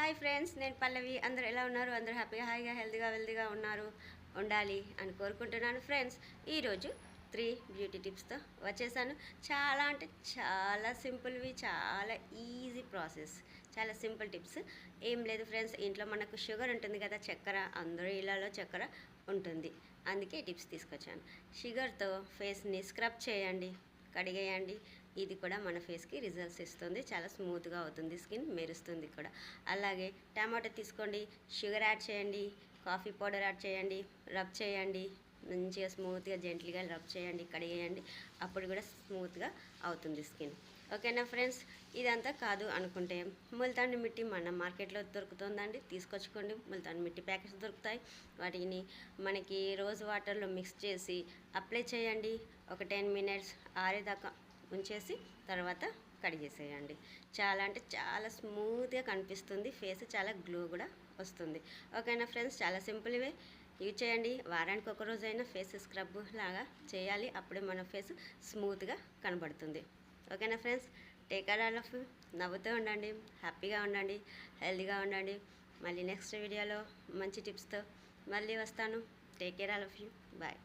Hi friends, నేను పల్లవి. అందరూ ఎలా ఉన్నారు? అందరూ హ్యాపీగా, హాయిగా, హెల్తీగా, వెల్తీగా ఉండాలి అని కోరుకుంటున్నాను. ఫ్రెండ్స్, ఈరోజు 3 బ్యూటీ టిప్స్తో వచ్చేసాను. చాలా అంటే చాలా సింపుల్వి, చాలా ఈజీ ప్రాసెస్, చాలా సింపుల్ టిప్స్. ఏం లేదు ఫ్రెండ్స్, ఇంట్లో మనకు షుగర్ ఉంటుంది కదా, చక్కెర. అందరూ ఇళ్ళలో చక్కెర ఉంటుంది, అందుకే టిప్స్ తీసుకొచ్చాను. షుగర్తో ఫేస్ని స్క్రబ్ చేయండి, కడిగేయండి. ఇది కూడా మన ఫేస్కి రిజల్ట్స్ ఇస్తుంది, చాలా స్మూత్గా అవుతుంది, స్కిన్ మెరుస్తుంది కూడా. అలాగే టమాటో తీసుకోండి, షుగర్ యాడ్ చేయండి, కాఫీ పౌడర్ యాడ్ చేయండి, రబ్ చేయండి, మంచిగా స్మూత్గా జెంట్లీగా రబ్ చేయండి, కడిగేయండి. అప్పుడు కూడా స్మూత్గా అవుతుంది స్కిన్. ఓకేనా ఫ్రెండ్స్? ఇదంతా కాదు అనుకుంటే ముల్తాన్ మిట్టి మన మార్కెట్లో దొరుకుతుందండి, తీసుకొచ్చుకోండి. ముల్తాన్ మిట్టి ప్యాకెట్స్ దొరుకుతాయి. వాటిని మనకి రోజ్ వాటర్లో మిక్స్ చేసి అప్లై చేయండి. ఒక 10 మినిట్స్ ఆరేదాకా ఉంచేసి తర్వాత కడిగేసేయండి. చాలా అంటే చాలా స్మూత్గా కనిపిస్తుంది ఫేస్, చాలా గ్లో కూడా వస్తుంది. ఓకేనా ఫ్రెండ్స్? చాలా సింపుల్వే, యూజ్ చేయండి. వారానికి ఒక రోజైనా ఫేస్ స్క్రబ్ లాగా చేయాలి, అప్పుడే మన ఫేస్ స్మూత్గా కనబడుతుంది. ఓకేనా friends? Take care all of you. నవ్వుతూ ఉండండి, హ్యాపీగా ఉండండి, హెల్తీగా ఉండండి. మళ్ళీ నెక్స్ట్ వీడియోలో మంచి టిప్స్తో మళ్ళీ వస్తాను. Take care all of you. Bye.